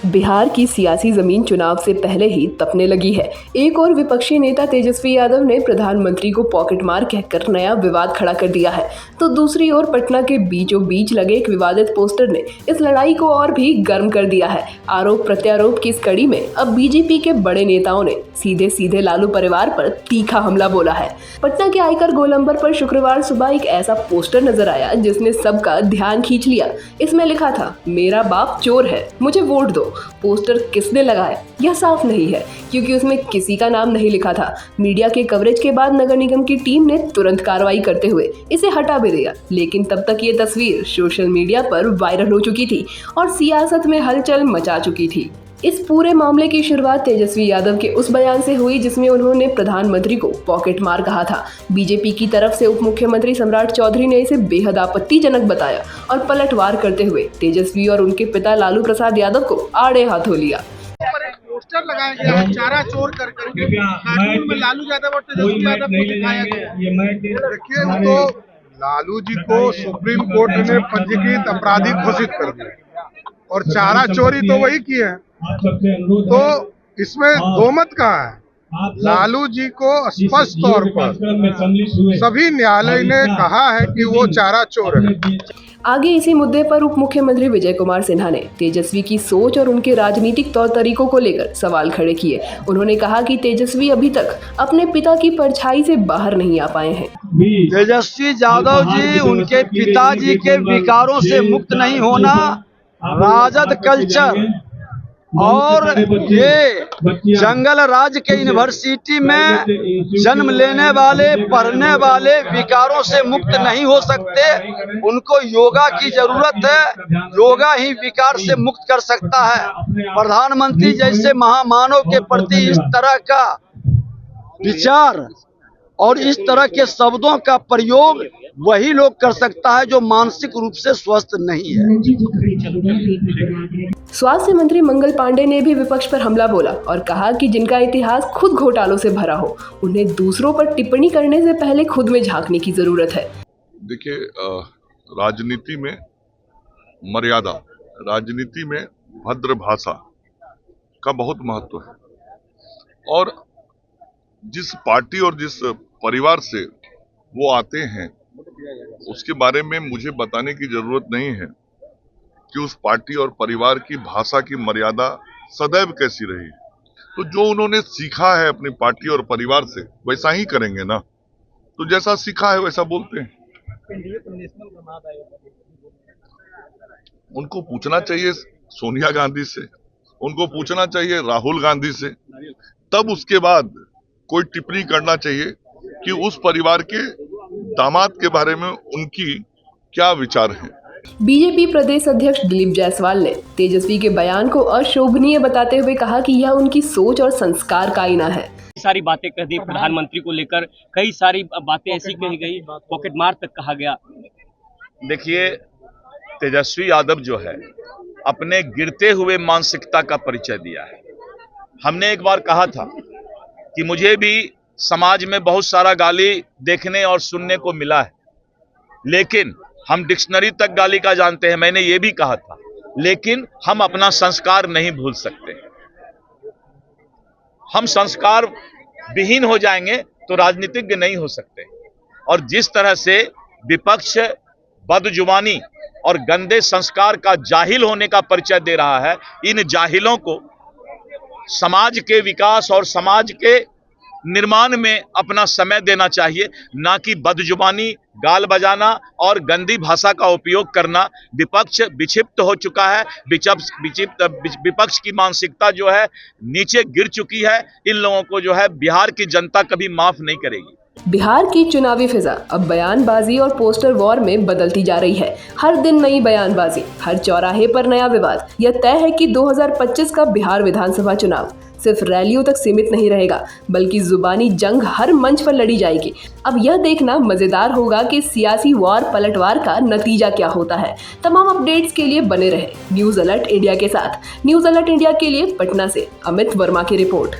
बिहार की सियासी जमीन चुनाव से पहले ही तपने लगी है। एक और विपक्षी नेता तेजस्वी यादव ने प्रधानमंत्री को पॉकेट मार कहकर नया विवाद खड़ा कर दिया है, तो दूसरी ओर पटना के बीचों बीच लगे एक विवादित पोस्टर ने इस लड़ाई को और भी गर्म कर दिया है। आरोप प्रत्यारोप की इस कड़ी में अब बीजेपी के बड़े नेताओं ने सीधे सीधे लालू परिवार पर तीखा हमला बोला है। पटना के आयकर गोलंबर पर शुक्रवार सुबह एक ऐसा पोस्टर नजर आया जिसने सबका ध्यान खींच लिया। इसमें लिखा था, मेरा बाप चोर है, मुझे वोट दो। पोस्टर किसने लगाया यह साफ नहीं है, क्योंकि उसमें किसी का नाम नहीं लिखा था। मीडिया के कवरेज के बाद नगर निगम की टीम ने तुरंत कार्रवाई करते हुए इसे हटा भी दिया, लेकिन तब तक ये तस्वीर सोशल मीडिया पर वायरल हो चुकी थी और सियासत में हलचल मचा चुकी थी। इस पूरे मामले की शुरुआत तेजस्वी यादव के उस बयान से हुई जिसमें उन्होंने प्रधानमंत्री को पॉकेट मार कहा था। बीजेपी की तरफ से उप मुख्यमंत्री सम्राट चौधरी ने इसे बेहद आपत्तिजनक बताया और पलटवार करते हुए तेजस्वी और उनके पिता लालू प्रसाद यादव को आड़े हाथों लिया। पोस्टर लगाया गया है चारा चोर कर करके, कानून में लालू यादव और तेजस्वी यादव को दिखाया गया। देखिए, तो लालू जी को सुप्रीम कोर्ट ने पंजीकृत अपराधी घोषित कर दिया और चारा चोरी तो वही किए हैं, तो इसमें दो मत कहाँ है। लालू जी को स्पष्ट तौर पर सभी न्यायालय ने कहा है कि वो चारा चोर है। आगे इसी मुद्दे पर उप मुख्यमंत्री विजय कुमार सिन्हा ने तेजस्वी की सोच और उनके राजनीतिक तौर तरीकों को लेकर सवाल खड़े किए। उन्होंने कहा कि तेजस्वी अभी तक अपने पिता की परछाई से बाहर नहीं आ पाए हैं। तेजस्वी यादव जी उनके पिताजी के विकारों से मुक्त नहीं होना, राजद कल्चर और ये जंगल राज के यूनिवर्सिटी में जन्म लेने वाले पढ़ने वाले विकारों से मुक्त नहीं हो सकते। उनको योगा की जरूरत है, योगा ही विकार से मुक्त कर सकता है। प्रधानमंत्री जैसे महामानव के प्रति इस तरह का विचार और इस तरह के शब्दों का प्रयोग वही लोग कर सकता है जो मानसिक रूप से स्वस्थ नहीं है। स्वास्थ्य मंत्री मंगल पांडे ने भी विपक्ष पर हमला बोला और कहा कि जिनका इतिहास खुद घोटालों से भरा हो, उन्हें दूसरों पर टिप्पणी करने से पहले खुद में झांकने की जरूरत है। देखिए, राजनीति में मर्यादा, राजनीति में भद्र भाषा का बहुत महत्व है और जिस पार्टी और जिस परिवार से वो आते हैं उसके बारे में मुझे बताने की जरूरत नहीं है कि उस पार्टी और परिवार की भाषा की मर्यादा सदैव कैसी रही। तो जो उन्होंने सीखा है अपनी पार्टी और परिवार से वैसा ही करेंगे ना, तो जैसा सीखा है वैसा बोलते हैं। उनको पूछना चाहिए सोनिया गांधी से, उनको पूछना चाहिए राहुल गांधी से, तब उसके बाद कोई टिप्पणी करना चाहिए कि उस परिवार के दामाद के बारे में उनकी क्या विचार है। बीजेपी प्रदेश अध्यक्ष दिलीप जायसवाल ने तेजस्वी के बयान को अशोभनीय बताते हुए कहा कि यह उनकी सोच और संस्कार का आईना है। सारी बातें कह दी प्रधानमंत्री को लेकर, कई सारी बातें ऐसी कही गई, पॉकेट मार तक कहा गया। देखिए, तेजस्वी यादव जो है अपने गिरते हुए मानसिकता का परिचय दिया है। हमने एक बार कहा था कि मुझे भी समाज में बहुत सारा गाली देखने और सुनने को मिला है, लेकिन हम डिक्शनरी तक गाली का जानते हैं। मैंने ये भी कहा था, लेकिन हम अपना संस्कार नहीं भूल सकते। हम संस्कार विहीन हो जाएंगे तो राजनीतिज्ञ नहीं हो सकते। और जिस तरह से विपक्ष बदजुबानी और गंदे संस्कार का जाहिल होने का परिचय दे रहा है, इन जाहिलों को समाज के विकास और समाज के निर्माण में अपना समय देना चाहिए, ना कि बदजुबानी, गाल बजाना और गंदी भाषा का उपयोग करना। विपक्ष विक्षिप्त हो चुका है, विपक्ष की मानसिकता जो है नीचे गिर चुकी है। इन लोगों को जो है बिहार की जनता कभी माफ नहीं करेगी। बिहार की चुनावी फिजा अब बयानबाजी और पोस्टर वॉर में बदलती जा रही है। हर दिन नई बयानबाजी, हर चौराहे पर नया विवाद। यह तय है कि 2025 का बिहार विधानसभा चुनाव सिर्फ रैलियों तक सीमित नहीं रहेगा, बल्कि जुबानी जंग हर मंच पर लड़ी जाएगी। अब यह देखना मजेदार होगा कि सियासी वॉर पलटवार का नतीजा क्या होता है। तमाम अपडेट्स के लिए बने रहे न्यूज अलर्ट इंडिया के साथ। न्यूज अलर्ट इंडिया के लिए पटना से अमित वर्मा की रिपोर्ट।